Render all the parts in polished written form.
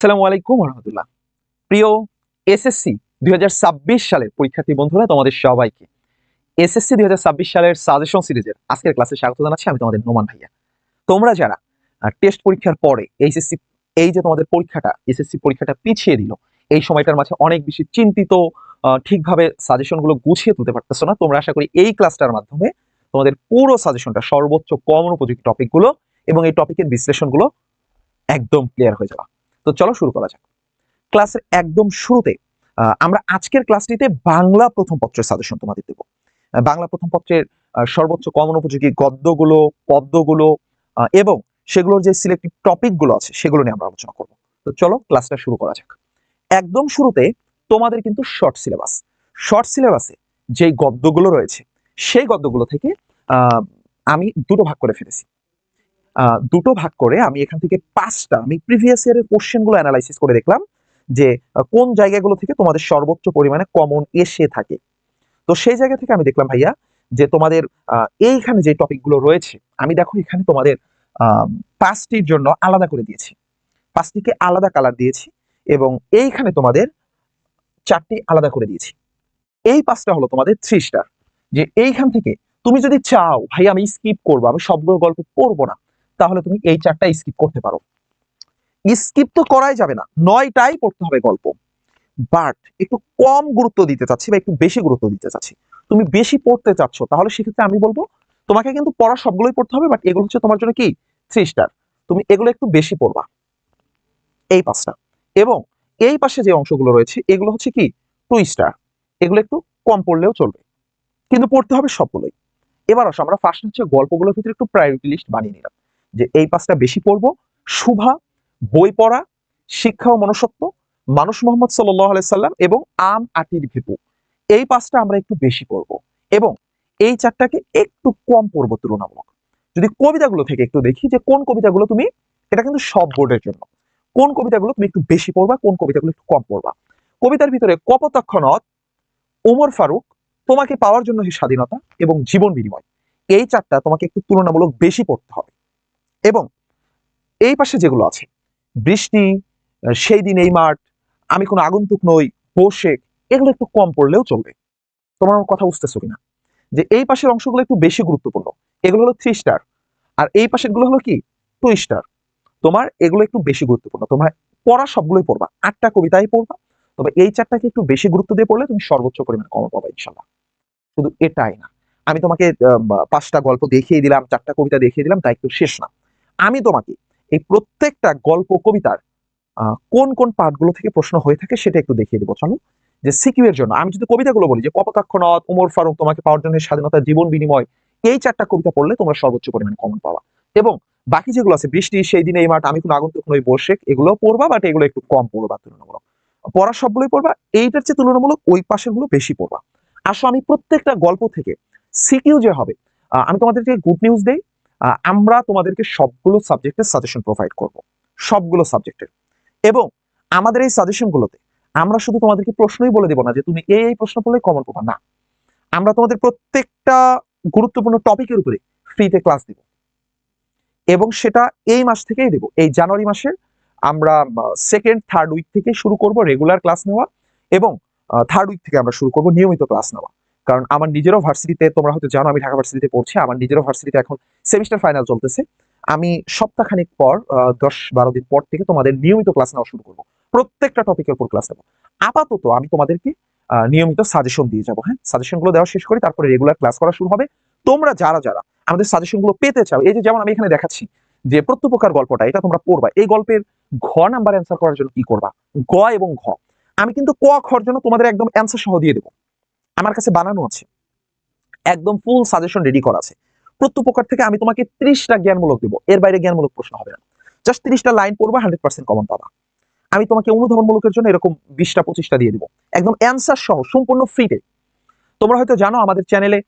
আসসালামু আলাইকুম রহমতুল্লাহ। প্রিয় এসএসসি ২০২৬ সালের পরীক্ষার্থী বন্ধুরা, তোমাদের সবাইকে এসএসসি ২০২৬ সালের সাজেশন সিরিজের আজকের ক্লাসে স্বাগত জানাচ্ছি। আমি তোমাদের নোমান ভাইয়া। তোমরা যারা টেস্ট পরীক্ষার পরে এইচএসসি এই যে তোমাদের পরীক্ষাটা এসএসসি পরীক্ষাটা পিছিয়ে দিল, এই সময়টার মাঝে অনেক বেশি চিন্তিত, ঠিকভাবে সাজেশনগুলো গুছিয়ে তুলতে পারতেছো না, তোমরা আশা করি এই ক্লাসটার মাধ্যমে তোমাদের পুরো সাজেশনটা সর্বোচ্চ কমন উপযোগী টপিকগুলো এবং এই টপিকের বিশ্লেষণগুলো একদম ক্লিয়ার হয়ে যাবে। তো চলো শুরু করা যাক। ক্লাসের একদম শুরুতে আমরা আজকের ক্লাসটিতে বাংলা প্রথম পত্রের সাজেশন তোমাদের দেব। বাংলা প্রথম পত্রের সর্বোচ্চ কমন উপযোগী গদ্যগুলো, পদ্যগুলো এবং সেগুলোর যে সিলেক্টিভ টপিকগুলো আছে সেগুলো নিয়ে আমরা আলোচনা করব। তো চলো ক্লাসটা শুরু করা যাক। একদম শুরুতে তোমাদের কিন্তু শর্ট সিলেবাসে যেই গদ্যগুলো রয়েছে সেই গদ্যগুলো থেকে আমি দুটো ভাগ করে ফেলেছি। দুটো ভাগ করে আমি এখান থেকে পাঁচটা আমি প্রিভিয়াস ইয়ারের কোশ্চেনগুলো অ্যানালাইসিস করে দেখলাম যে কোন জায়গাগুলো থেকে তোমাদের সর্বোচ্চ পরিমাণে কমন এসে থাকে। তো সেই জায়গা থেকে আমি দেখলাম ভাইয়া যে তোমাদের এইখানে যে টপিকগুলো রয়েছে, আমি দেখো এখানে তোমাদের পাঁচটির জন্য আলাদা করে দিয়েছি, পাঁচটিকে আলাদা কালার দিয়েছি এবং এইখানে তোমাদের চারটি আলাদা করে দিয়েছি। এই পাঁচটা হলো তোমাদের 3 স্টার। যে এইখান থেকে তুমি যদি চাও ভাই আমি স্কিপ করবো, আমি সবগুলো গল্প পড়বো না, তাহলে তুমি এই চারটা স্কিপ করতে পারো। স্কিপ তো করাই যাবে না, 9টাই পড়তে হবে গল্প। বাট একটু কম গুরুত্ব দিতে চাচ্ছি বা একটু বেশি গুরুত্ব দিতে চাচ্ছি। তুমি বেশি পড়তে চাচ্ছ, তাহলে সেক্ষেত্রে আমি বলবো তোমাকে কিন্তু পড়া সবগুলোই পড়তে হবে, বাট এগুলো হচ্ছে তোমার জন্য কি 3 স্টার। তুমি এগুলো একটু বেশি পড়বা, এই পাঁচটা। এবং এই পাশে যে অংশগুলো রয়েছে এগুলো হচ্ছে কি 2 স্টার, এগুলো একটু কম পড়লেও চলবে, কিন্তু পড়তে হবে সবগুলোই। এবার আসো আমরা ফার্স্ট হচ্ছে গল্পগুলোর ভিতরে একটু প্রায়োরিটি লিস্ট বানিয়ে নিলাম যে এই পাঁচটা বেশি পড়বো। শুভা, বই পড়া, শিক্ষা ও মনুষ্যত্ব, মানুষ মোহাম্মদ সাল্লাল্লাহু আলাইহি সাল্লাম এবং আম আটির ভিপু, এই পাঁচটা আমরা একটু বেশি পড়বো এবং এই চারটাকে একটু কম পড়বো তুলনামূলক। যদি কবিতাগুলো থেকে একটু দেখি যে কোন কবিতাগুলো তুমি, এটা কিন্তু সব বোর্ডের জন্য, কোন কবিতাগুলো তুমি একটু বেশি পড়বা, কোন কবিতাগুলো একটু কম পড়বা। কবিতার ভিতরে কপোতাক্ষ নদ, ওমর ফারুক, তোমাকে পাওয়ার জন্য এই স্বাধীনতা এবং জীবন বিনিময়, এই চারটা তোমাকে একটু তুলনামূলক বেশি পড়তে হবে। এবং এই পাশে যেগুলো আছে বৃষ্টি, সেই দিন এই মাঠ, আমি কোনো আগন্তুক নই, বোশেক, এগুলো একটু কম পড়লেও চলবে। তোমার আমার কথা বুঝতেছো কিনা? যে এই পাশের অংশগুলো একটু বেশি গুরুত্বপূর্ণ, এগুলো হলো 3 স্টার, আর এই পাশের গুলো হলো কি 2 স্টার। তোমার এগুলো একটু বেশি গুরুত্বপূর্ণ, তোমার পড়া সবগুলোই পড়বা, 8টা কবিতাই পড়বা, তবে এই চারটাকে একটু বেশি গুরুত্ব দিয়ে পড়লে তুমি সর্বোচ্চ পরিমাণে কম পাবা ইনশাল্লাহ। শুধু এটাই না, আমি তোমাকে 5টা গল্প দেখিয়ে দিলাম, 4টা কবিতা দেখিয়ে দিলাম, তাই একটু শেষ না। আমি তোমাকে এই প্রত্যেকটা গল্প কবিতার কোন কোন পার্টগুলো থেকে প্রশ্ন হয়ে থাকে সেটা একটু দেখিয়ে দেবো। চলো, যে সিকিউ এর জন্য আমি যদি কবিতাগুলো বলি যে কপোতাক্ষ নদ, উমর ফারুক, তোমাকে পাওয়ার জন্য স্বাধীনতা, জীবন বিনিময়, এই 4টা কবিতা পড়লে তোমরা সর্বোচ্চ পরিমাণে কমন পাবা। এবং বাকি যেগুলো আছে বৃষ্টি, সেই দিনে এই মাঠ, আমি কোনো আগন্তুক নই, বোশেক, এগুলো পড়বা, বাট এগুলো একটু কম পড়বা তুলনামূলক। পড়া সবগুলোই পড়বা, এইটার চেয়ে তুলনামূলক ওই পাশের গুলো বেশি পড়বা। আসো আমি প্রত্যেকটা গল্প থেকে সিকিউ যে হবে, আমি তোমাদেরকে গুড নিউজ দেই, আমরা তোমাদেরকে সবগুলো সাবজেক্টের সাজেশন প্রোভাইড করব, সবগুলো সাবজেক্টের। এবং আমাদের এই সাজেশন গুলোতে আমরা শুধু তোমাদেরকে প্রশ্নই বলে দেব না যে তুমি এই প্রশ্ন পড়লে কমন পাবা, না, আমরা তোমাদের প্রত্যেকটা গুরুত্বপূর্ণ টপিকের উপরে ফ্রিতে ক্লাস দিব। এবং সেটা এই মাস থেকেই দেব, এই জানুয়ারি মাসের আমরা সেকেন্ড থার্ড উইক থেকে শুরু করব রেগুলার ক্লাস নেওয়া, এবং থার্ড উইক থেকে আমরা শুরু করব নিয়মিত ক্লাস নেওয়া। কারণ আমার নিজেরও ভার্সিটিতে, তোমরা হয়তো জানো আমি ঢাকা ভার্সিটিতে পড়ছি, আমার নিজেরও ভার্সিটিতে এখন সেমিস্টার ফাইনাল চলতেছে। আমি সপ্তাহখানেক পর 10-12 দিন পর থেকে তোমাদের নিয়মিত ক্লাস নেওয়া শুরু করব, প্রত্যেকটা টপিকের উপর ক্লাস নেব। আপাতত আমি তোমাদেরকে নিয়মিত সাজেশন দিয়ে যাবো। হ্যাঁ, সাজেশন গুলো দেওয়া শেষ করি, তারপরে রেগুলার ক্লাস করা শুরু হবে। তোমরা যারা যারা আমাদের সাজেশন গুলো পেতে চাও, এই যে যেমন আমি এখানে দেখাচ্ছি যে প্রত্যুপকার গল্পটা, এটা তোমরা পড়বা, এই গল্পের ঘ নাম্বার অ্যান্সার করার জন্য কি করবা, গ এবং ঘ। আমি কিন্তু ক খর জন্য তোমাদের একদম অ্যান্সার সহ দিয়ে দেবো, আমার কাছে বানানো আছে, একদম ফুল সাজেশন রেডি করা আছে। প্রত্যুপকার থেকে আমি তোমাকে 30টা জ্ঞানমূলক দেবো, এর বাইরে জ্ঞানমূলক প্রশ্ন হবে না। জাস্ট 30টা লাইন পড়বা, 100% কমন পাবা। আমি তোমাকে অনুধাবনমূলকের জন্য এরকম 20টা-25টা দিয়ে দেবো, একদম অ্যান্সার সহ সম্পূর্ণ ফ্রিতে। তোমরা হয়তো জানো আমাদের চ্যানেলে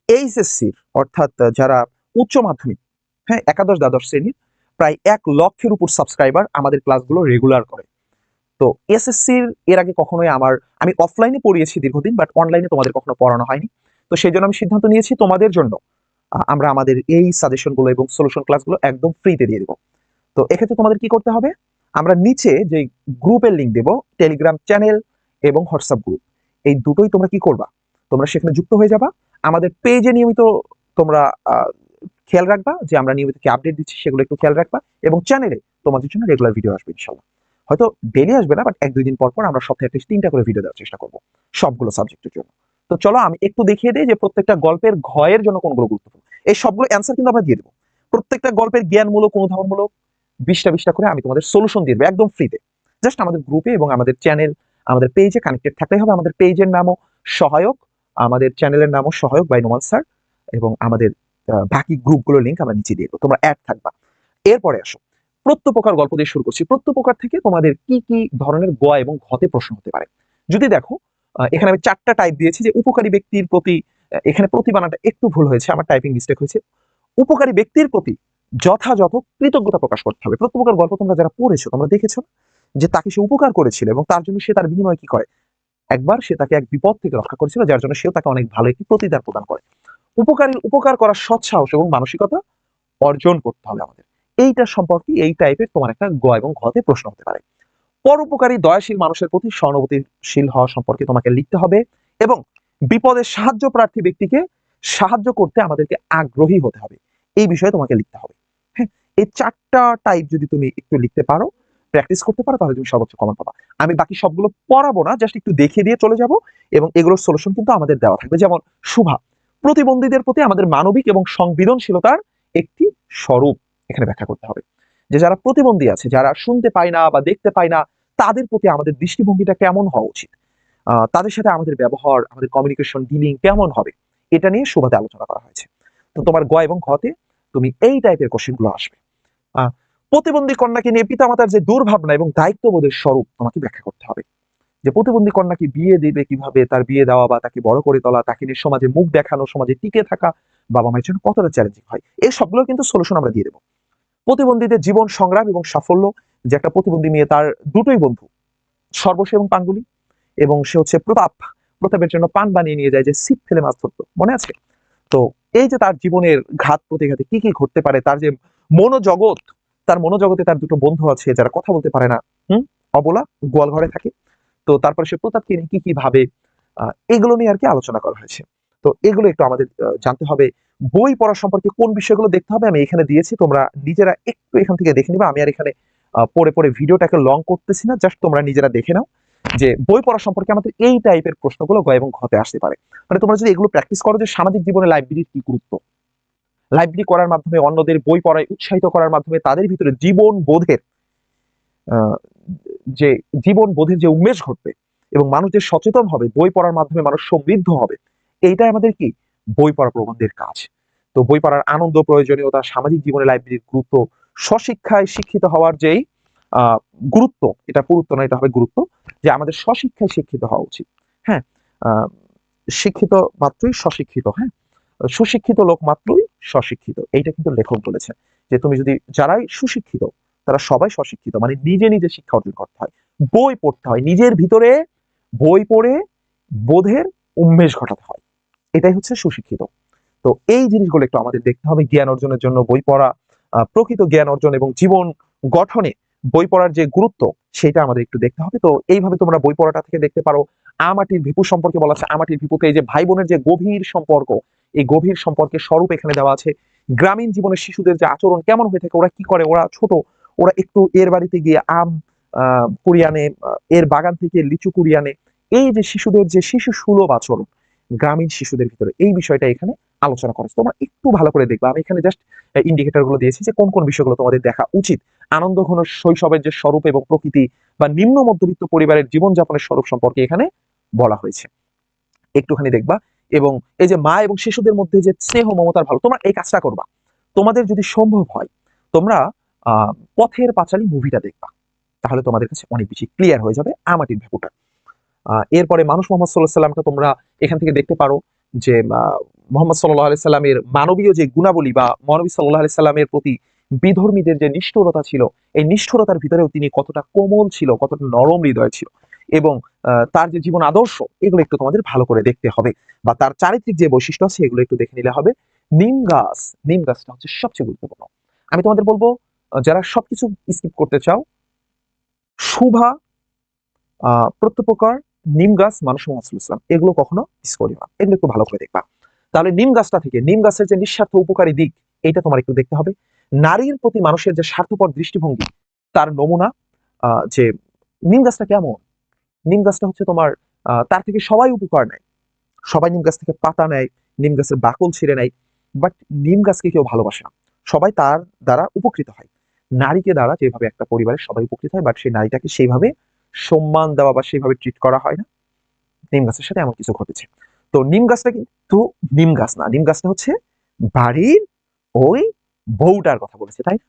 এইচএসসির অর্থাৎ যারা উচ্চ মাধ্যমিক, হ্যাঁ, একাদশ দ্বাদশ শ্রেণীর প্রায় 1 লক্ষের উপর সাবস্ক্রাইবার আমাদের ক্লাসগুলো রেগুলার করে। তো এসএসসির এর আগে কখনোই আমি অফলাইনে পড়িয়েছি দীর্ঘদিন, বাট অনলাইনে তোমাদের কখনো পড়ানো হয়নি। তো সেই জন্য আমি সিদ্ধান্ত নিয়েছি তোমাদের জন্য আমরা আমাদের এই সাজেশনগুলো এবং সলিউশন ক্লাসগুলো একদম ফ্রিতে দিয়ে দেবো। তো এক্ষেত্রে তোমাদের কি করতে হবে, আমরা নিচে যে গ্রুপের লিঙ্ক দেব, টেলিগ্রাম চ্যানেল এবং হোয়াটসঅ্যাপ গ্রুপ, এই দুটোই তোমরা কি করবা, তোমরা সেখানে যুক্ত হয়ে যাবা। আমাদের পেজে নিয়মিত তোমরা খেয়াল রাখবা যে আমরা নিয়মিত কি আপডেট দিচ্ছি সেগুলো একটু খেয়াল রাখবা, এবং চ্যানেলে তোমাদের জন্য রেগুলার ভিডিও আসবে ইনশাল্লাহ। হয়তো ডেইলি আসবে না, বাট 1-2 দিন পর পর আমরা সপ্তাহে অ্যাটলিস্ট 3টা করে ভিডিও দেওয়ার চেষ্টা করব সবগুলো সাবজেক্টের জন্য। তো চলো আমি একটু দেখিয়ে দিই যে প্রত্যেকটা গল্পের ঘয়ের জন্য কোনগুলো গুরুত্বপূর্ণ। এই সবগুলো অ্যান্সার কিন্তু আমরা দিয়ে দেবো। প্রত্যেকটা গল্পের জ্ঞানমূলক, অনুধাবনমূলক 20টা করে আমি তোমাদের সলিউশন দিয়ে দেবো একদম ফ্রিতে। জাস্ট আমাদের গ্রুপে এবং আমাদের চ্যানেল, আমাদের পেজে কানেক্টেড থাকতেই হবে। আমাদের পেজের নামও সহায়ক, আমাদের চ্যানেলের নামও সহায়ক বাই নোমান স্যার, এবং আমাদের বাকি গ্রুপগুলোর লিঙ্ক আমরা নিচে দিয়ে দেবো, তোমরা অ্যাড থাকবা। এরপরে আসো প্রত্যপ্রকার গল্প দিয়ে শুরু করছি। প্রত্যপ্রকার থেকে তোমাদের কি কি ধরনের গ এবং ঘতে প্রশ্ন হতে পারে যদি দেখো, এখানে আমি 4টা টাইপ দিয়েছি। যে উপকারী ব্যক্তির প্রতি, এখানে প্রতি বানানটা একটু ভুল হয়েছে, আমার টাইপিং মিস্টেক হয়েছে। উপকারী ব্যক্তির প্রতি যথাযথ কৃতজ্ঞতা প্রকাশ করতে হবে। প্রত্যেকবার গল্প তোমরা যারা পড়েছো তোমরা দেখেছো যে তাকে সে উপকার করেছিল এবং তার জন্য সে তার বিনিময়ে কি করে, একবার সে তাকে এক বিপদ থেকে রক্ষা করেছিল, যার জন্য সেও তাকে অনেক ভালো একটি প্রতিদান প্রদান করে। উপকারীর উপকার করার সৎ সাহস এবং মানসিকতা অর্জন করতে হবে আমাদের। এইটা সম্পর্কে এই টাইপের তোমার একটা গ এবং ঘতে প্রশ্ন হতে পারে। পরোপকারী দয়াশীল মানুষের প্রতি সহানুভূতিশীল হওয়া সম্পর্কে তোমাকে লিখতে হবে, এবং বিপদে সাহায্য প্রার্থী ব্যক্তিকে সাহায্য করতে আমাদেরকে আগ্রহী হতে হবে, এই বিষয়ে তোমাকে লিখতে হবে। হ্যাঁ, এই 4টা টাইপ যদি তুমি একটু লিখতে পারো, প্র্যাকটিস করতে পারো, তাহলে তুমি সর্বোচ্চ কমন পাবা। আমি বাকি সবগুলো পড়াবো না, জাস্ট একটু দেখিয়ে দিয়ে চলে যাব, এবং এগুলোর সলিউশন কিন্তু আমাদের দেওয়া থাকবে। যেমন শুভা, প্রতিবন্ধীদের প্রতি আমাদের মানবিক এবং সংবেদনশীলতার একটি স্বরূপ এখানে ব্যাখ্যা করতে হবে। যে যারা প্রতিবন্ধী আছে, যারা শুনতে পায় না বা দেখতে পায় না, তাদের প্রতি আমাদের দৃষ্টিভঙ্গিটা কেমন হওয়া উচিত, তাদের সাথে আমাদের ব্যবহার, আমাদের কমিউনিকেশন ডিলিং কেমন হবে, এটা নিয়ে শুভাতে আলোচনা করা হয়েছে। তো তোমার গ এবং ঘতে তুমি এই টাইপের কোশ্চেনগুলো আসবে। প্রতিবন্ধী কন্যাকে নিয়ে পিতামাতার যে দুর্ভাবনা এবং দায়িত্ববোধের স্বরূপ তোমাকে ব্যাখ্যা করতে হবে। যে প্রতিবন্ধী কন্যাকে বিয়ে দিবে কিভাবে, তার বিয়ে দেওয়া বা তাকে বড় করে তোলা, তাকে নিয়ে সমাজে মুখ দেখানো, সমাজে টিকে থাকা বাবা মায়ের জন্য কতটা চ্যালেঞ্জিং হয়, এই সবগুলোর কিন্তু সলিউশন আমরা দিয়ে দেবো। প্রতিবন্ধীদের জীবন সংগ্রাম এবং সাফল্য, যে একটা প্রতিবন্ধী মেয়ে, তার দুটোই বন্ধু, সর্বশী এবং পাঙ্গুলি, এবং সে হচ্ছে প্রতাপের জন্য পান বানিয়ে নিয়ে যায়, যে ছিপ ফেলে মাছ ধরতো, মনে আছে? তো এই যে তার জীবনের ঘাত প্রতিঘাতে কি কি ঘটতে পারে, তার যে মনোজগৎ, তার মনোজগতে তার দুটো বন্ধু আছে যারা কথা বলতে পারে না, অবলা, গোয়াল ঘরে থাকে। তো তারপরে সে প্রতাপকে নিয়ে কি কি ভাবে, এগুলো নিয়ে আর কি আলোচনা করা হয়েছে। তো এগুলো একটু আমাদের জানতে হবে। বই পড়া সম্পর্কে কোন বিষয়গুলো দেখতে হবে আমি এখানে দিয়েছি, তোমরা নিজেরা একটু এখান থেকে দেখে নিবা। আমি আর এখানে পড়ে পড়ে ভিডিওটাকে লং করতেছি না, জাস্ট তোমরা নিজেরা দেখে নাও যে বই পড়া সম্পর্কে আমাদের এই টাইপের প্রশ্নগুলো গ এবং ঘতে আসতে পারে। মানে তোমরা যদি এগুলো প্র্যাকটিস করো, যে সামাজিক জীবনে লাইব্রেরির কি গুরুত্ব, লাইব্রেরি করার মাধ্যমে অন্যদের বই পড়ায় উৎসাহিত করার মাধ্যমে তাদের ভিতরে জীবন বোধের আহ, যে জীবন বোধের যে উন্মেষ ঘটবে, এবং মানুষ যে সচেতন হবে, বই পড়ার মাধ্যমে মানুষ সমৃদ্ধ হবে, এইটাই আমাদের কি বই পড়া প্রবন্ধের কাজ। তো বই পড়ার আনন্দ, প্রয়োজনীয়তা, সামাজিক জীবনে লাইব্রেরির গুরুত্ব, স্বশিক্ষায় শিক্ষিত হওয়ার যেই আহ গুরুত্ব, এটা পুরুত্ব না, এটা হবে গুরুত্ব, যে আমাদের স্বশিক্ষায় শিক্ষিত হওয়া উচিত। হ্যাঁ, আহ শিক্ষিত মাত্রই স্বশিক্ষিত, হ্যাঁ, সুশিক্ষিত লোক মাত্রই স্বশিক্ষিত, এইটা কিন্তু লেখক বলেছেন। যে তুমি যদি, যারাই সুশিক্ষিত তারা সবাই স্বশিক্ষিত, মানে নিজে নিজে শিক্ষা অর্জন করতে হয়, বই পড়তে হয়, নিজের ভিতরে বই পড়ে বোধের উন্মেষ ঘটাতে হয়, এটাই হচ্ছে সুশিক্ষিত। তো এই জিনিসগুলো একটু আমাদের দেখতে হবে। জ্ঞান অর্জনের জন্য বই পড়া, প্রকৃত জ্ঞান অর্জন এবং জীবন গঠনে বই পড়ার যে গুরুত্ব, সেটা আমাদের একটু দেখতে হবে। তো এইভাবে তোমরা বই পড়াটা থেকে দেখতে পারো। আমাটির ভিপু সম্পর্কে বলা আছে, আমাটির ভিপুতে এই যে ভাই বোনের যে গভীর সম্পর্ক, এই গভীর সম্পর্কের স্বরূপ এখানে দেওয়া আছে। গ্রামীণ জীবনের শিশুদের যে আচরণ কেমন হয়ে থাকে, ওরা কি করে, ওরা ছোট, ওরা একটু এর বাড়িতে গিয়ে আম কুড়িয়ে আনে, এর বাগান থেকে লিচু কুড়িয়ে আনে, এই যে শিশুদের যে শিশু সুলভ আচরণ গ্রামীণ শিশুদের ভিতরে, এই বিষয়টা এখানে আলোচনা করেছে। তোমরা একটু ভালো করে দেখবা, আমি এখানে জাস্ট ইন্ডিকেটর গুলো দিয়েছি যে কোন কোন বিষয়গুলো তোমাদের দেখা উচিত। আনন্দ ঘন শৈশবের যে স্বরূপ এবং প্রকৃতি, বা নিম্ন মধ্যবিত্ত পরিবারের জীবনযাপনের স্বরূপ সম্পর্কে এখানে বলা হয়েছে, একটুখানি দেখবা। এবং এই যে মা এবং শিশুদের মধ্যে যে স্নেহ মমতার ভালো, তোমরা এই কাজটা করবা। তোমাদের যদি সম্ভব হয়, তোমরা পথের পাঁচালী মুভিটা দেখবা, তাহলে তোমাদের কাছে অনেক বেশি ক্লিয়ার হয়ে যাবে আমাটির ভেপুটা। এরপরে মানুষ মোহাম্মদ সাল্লাহ সাল্লামটা তোমরা এখান থেকে দেখতে পারো, যে মোহাম্মদ সাল্লাহ আলি সাল্লামের মানবীয় যে গুণাবলী, বা মহানবী সাল্লাহ আলি সাল্লামের প্রতি বিধর্মীদের যে নিষ্ঠুরতা ছিল, এই নিষ্ঠুরতার ভিতরেও তিনি কতটা কোমল ছিল, কতটা নরম হৃদয় ছিল, এবং তার যে জীবন আদর্শ, এগুলো একটু তোমাদের ভালো করে দেখতে হবে, বা তার চারিত্রিক যে বৈশিষ্ট্য আছে এগুলো একটু দেখে নিলে হবে। নিম গাছটা হচ্ছে সবচেয়ে গুরুত্বপূর্ণ। আমি তোমাদের বলবো, যারা সবকিছু স্কিপ করতে চাও, শুভা, প্রত্যুপকার, নিম গাছ, মানুষ মোহাম্মদ সাল্লাল্লাহু আলাইহি ওয়াসাল্লাম, এগুলো কখনো মিস করিও না, এগুলো একটু ভালো করে দেখবা। তাহলে নিম গাছটা থেকে নিম গাছের যে নিঃস্বার্থ উপকারী দিক, এটা তোমার একটু দেখতে হবে। নারীর প্রতি মানুষের যে স্বার্থপর দৃষ্টিভঙ্গি, তার নমুনা। যে নিম গাছটা কেমন, নিম গাছটা হচ্ছে তোমার তার থেকে সবাই উপকার নেয়, সবাই নিম গাছ থেকে পাতা নেয়, নিম গাছের বাকল ছিঁড়ে নেয়, বাট নিম গাছকে কেউ ভালোবাসে না, সবাই তার দ্বারা উপকৃত হয়। নারীকে দ্বারা যেভাবে একটা পরিবারের সবাই উপকৃত হয়, বাট সেই নারীটাকে সেইভাবে সম্মান দেওয়া বা সেইভাবে ট্রিট করা হয় না, নিম গাছের সাথে এমন কিছু ঘটেছে। তো নিম গাছটা কিন্তু নিম গাছ না, নিম গাছটা হচ্ছে বাড়ির ওই বউটার কথা বলেছে, তাই না?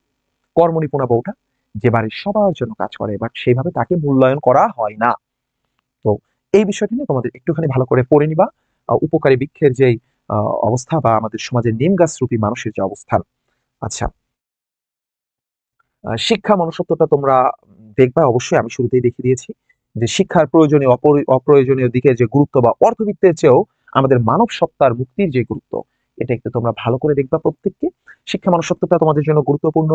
কর্মনিপুণা বউটা, যে বাড়ির সবার জন্য কাজ করে, বাট সেইভাবে তাকে মূল্যায়ন করা হয় না। তো এই বিষয়টি নিয়ে তোমাদের একটুখানি ভালো করে পড়ে নিবা। উপকারী বৃক্ষের যেই অবস্থা বা আমাদের সমাজের নিম গাছ রূপী মানুষের যে অবস্থান। আচ্ছা, শিক্ষা মনুষ্যত্বটা তোমরা দেখবা অবশ্যই, আমি শুরুতেই দেখিয়ে দিয়েছি যে শিক্ষার প্রয়োজনীয় অপ্রয়োজনীয় দিকের যে গুরুত্ব বা অর্থবিত্তের চেয়েও আমাদের মানব সত্তার মুক্তির যে গুরুত্ব, এটা একটু তোমরা ভালো করে দেখবা প্রত্যেককে। শিক্ষা মনুষ্যত্বটা তোমাদের জন্য গুরুত্বপূর্ণ।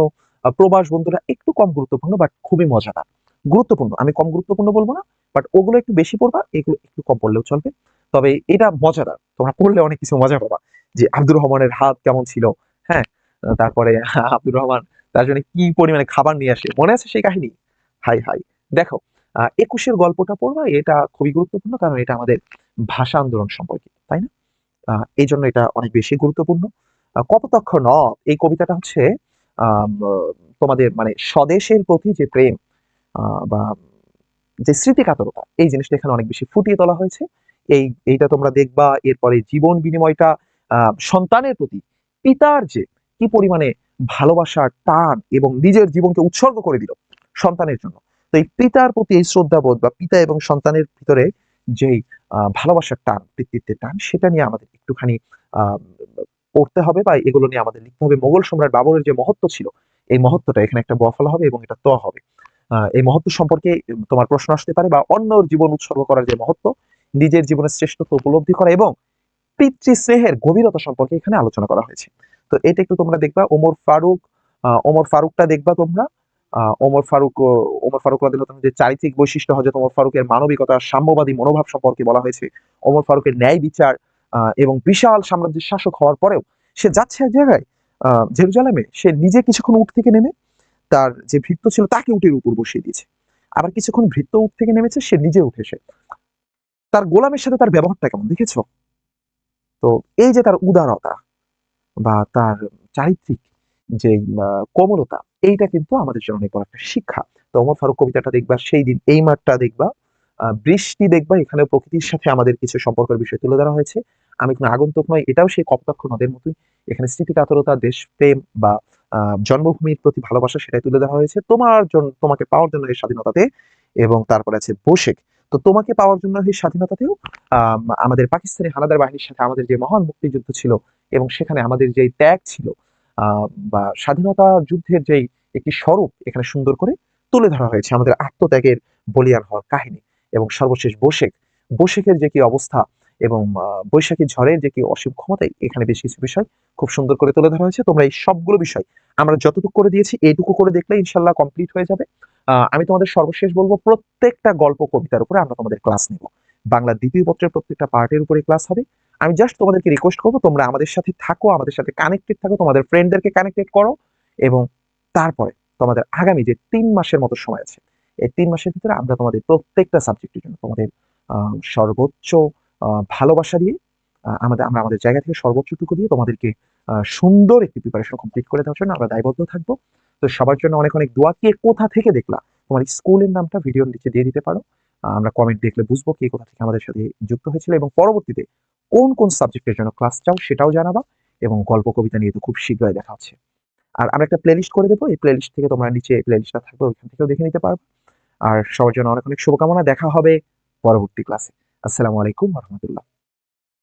প্রবাস বন্ধুরা একটু কম গুরুত্বপূর্ণ, বাট খুবই মজাদার। গুরুত্বপূর্ণ, আমি কম গুরুত্বপূর্ণ বলবো না, বাট ওগুলো একটু বেশি পড়বা, এগুলো একটু কম পড়লেও চলবে। তবে এটা মজাদার, তোমরা পড়লে অনেক কিছু মজা পাবা। যে আব্দুর রহমানের হাত কেমন ছিল, হ্যাঁ, তারপরে আব্দুর রহমান তার জন্য কি পরিমাণে খাবার নিয়ে আসে, মনে আছে সেই কাহিনী? High high. দেখো, ২১-এর গল্পটা পড়বা, এটা খুবই গুরুত্বপূর্ণ, কারণ এটা আমাদের ভাষা আন্দোলন সম্পর্কে, তাই না? এই জন্য এটা অনেক বেশি গুরুত্বপূর্ণ। কপোতাক্ষ নদ, এই কবিতাটা হচ্ছে তোমাদের মানে স্বদেশের প্রতি যে প্রেম বা যে স্মৃতিকাতরতা, এই জিনিসটা এখানে অনেক বেশি ফুটিয়ে তোলা হয়েছে। এইটা তোমরা দেখবা। এরপরে জীবন বিনিময়টা, সন্তানের প্রতি পিতার যে কি পরিমাণে ভালোবাসার টান এবং নিজের জীবনকে উৎসর্গ করে দিল সন্তানের জন্য। তো এই পিতার প্রতি এই শ্রদ্ধাবোধ বা পিতা এবং সন্তানের ভিতরে যেই ভালোবাসার টান, পিতৃত্বের টান, সেটা নিয়ে আমাদের একটুখানি আহ পড়তে হবে বা এগুলো নিয়ে আমাদের লিখতে হবে। মোগল সম্রাট বাবরের যে মহত্ব ছিল, এই মহত্বটা এখানে একটা বফলা হবে এবং এটা ত হবে। এই মহত্ব সম্পর্কে তোমার প্রশ্ন আসতে পারে, বা অন্যর জীবন উৎসর্গ করার যে মহত্ব, নিজের জীবনের শ্রেষ্ঠত্ব উপলব্ধি করা এবং পিতৃস্নেহের গভীরতা সম্পর্কে এখানে আলোচনা করা হয়েছে। তো এটা একটু তোমরা দেখবা। ওমর ফারুকটা দেখবা তোমরা। ওমর ফারুক রাদিয়াল্লাহু তাআলার যে চারিত্রিক বৈশিষ্ট্য, হযরত ওমর ফারুকের মানবিকতা, সাম্যবাদী মনোভাব সম্পর্কে বলা হয়েছে। ওমর ফারুকের ন্যায় বিচার এবং বিশাল সাম্রাজ্যের শাসক হওয়ার পরেও সে যাচ্ছে এক জায়গায়, জেরুজালেমে, সে নিজে কিছুক্ষণ উঠ থেকে নেমে তার যে ভৃত্য ছিল তাকে উটের উপর বসিয়ে দিয়েছে। আবার কিছুক্ষণ ভৃত্য উঠ থেকে নেমেছে, সে নিজে উঠেছে। তার গোলামের সাথে তার ব্যবহারটা কেমন দেখেছো? তো এই যে তার উদারতা বা তার চারিত্রিক যে কোমলতা, এইটা কিন্তু আমাদের জন্য অনেক বড় একটা শিক্ষা। তো ওমর ফারুক কবিতাটা দেখবা, সেই দিন এই মাঠটা দেখবা, বৃষ্টি দেখবা, এখানে প্রকৃতির সাথে আমাদের কিছু সম্পর্কের বিষয় তুলে ধরা হয়েছে। আমি কোনো আগন্তুক নয়, এটাও সেই কপোতাক্ষ নদের মতোই। এখানে স্মৃতিকাতরতা, দেশপ্রেম বা জন্মভূমির প্রতি ভালোবাসা, সেটাই তুলে ধরা হয়েছে। তোমাকে পাওয়ার জন্য এই স্বাধীনতাতে। এবং তারপরে আছে বোশেখ। তো তোমাকে পাওয়ার জন্য এই স্বাধীনতাতেও আমাদের পাকিস্তানি হানাদার বাহিনীর সাথে আমাদের যে মহান মুক্তিযুদ্ধ ছিল এবং সেখানে আমাদের যেই ত্যাগ ছিল, বা স্বাধীনতা যুদ্ধের যেই একটি স্বরূপ এখানে সুন্দর করে তুলে ধরা হয়েছে, আমাদের আত্মত্যাগের বলিয়ান হওয়ার কাহিনী। এবং সর্বশেষ বোশেখের যে কি অবস্থা এবং বৈশাখী ঝড়ের যে কি অসীম ক্ষমতাই, এখানে বেশ কিছু বিষয় খুব সুন্দর করে তুলে ধরা হয়েছে। তোমরা এই সবগুলো বিষয় আমরা যতটুকু করে দিয়েছি, এইটুকু করে দেখলে ইনশাল্লাহ কমপ্লিট হয়ে যাবে। আমি তোমাদের সর্বশেষ বলবো, প্রত্যেকটা গল্প কবিতার উপরে আমরা তোমাদের ক্লাস নেব। বাংলা দ্বিতীয় পত্রের প্রত্যেকটা পার্টের উপরে ক্লাস হবে। আমি জাস্ট তোমাদেরকে রিকোয়েস্ট করবো, তোমরা আমাদের সাথে থাকো, আমাদের সাথে কানেক্টেড থাকো, তোমাদের ফ্রেন্ডদেরকে কানেক্টেড করো। এবং তারপরে তোমাদের আগামী যে ৩ মাসের মতো সময় আছে, এই ৩ মাসের ভিতরে আমরা তোমাদের প্রত্যেকটা সাবজেক্টের জন্য তোমাদের সর্বোচ্চ ভালোবাসা দিয়ে, আমরা আমাদের জায়গা থেকে সর্বোচ্চটুকু দিয়ে তোমাদেরকে সুন্দর একটি প্রিপারেশন কমপ্লিট করে দেওয়ার জন্য আমরা দায়বদ্ধ থাকবো। তো সবার জন্য অনেক অনেক দোয়া। কে কোথা থেকে দেখলা, তোমার স্কুলের নামটা ভিডিওর নিচে দিয়ে দিতে পারো। আমরা কমেন্ট দেখলে বুঝবো কে কোথা থেকে আমাদের সাথে যুক্ত হয়েছিল, এবং পরবর্তীতে কোন কোন সাবজেক্টের জন্য ক্লাস চাও সেটাও জানাবা। এবং গল্প কবিতা নিয়ে তো খুব শীঘ্রই দেখা হচ্ছে। আর আমরা একটা প্লেলিস্ট করে দেবো, এই প্লেলিস্ট থেকে তোমরা নিচে প্লেলিস্টটা থাকবে, ওইখান থেকেও দেখে নিতে পারবে। আর সবার জন্য অনেক অনেক শুভকামনা। দেখা হবে পরবর্তী ক্লাসে। আসসালামু আলাইকুম রহমতুল্লাহ।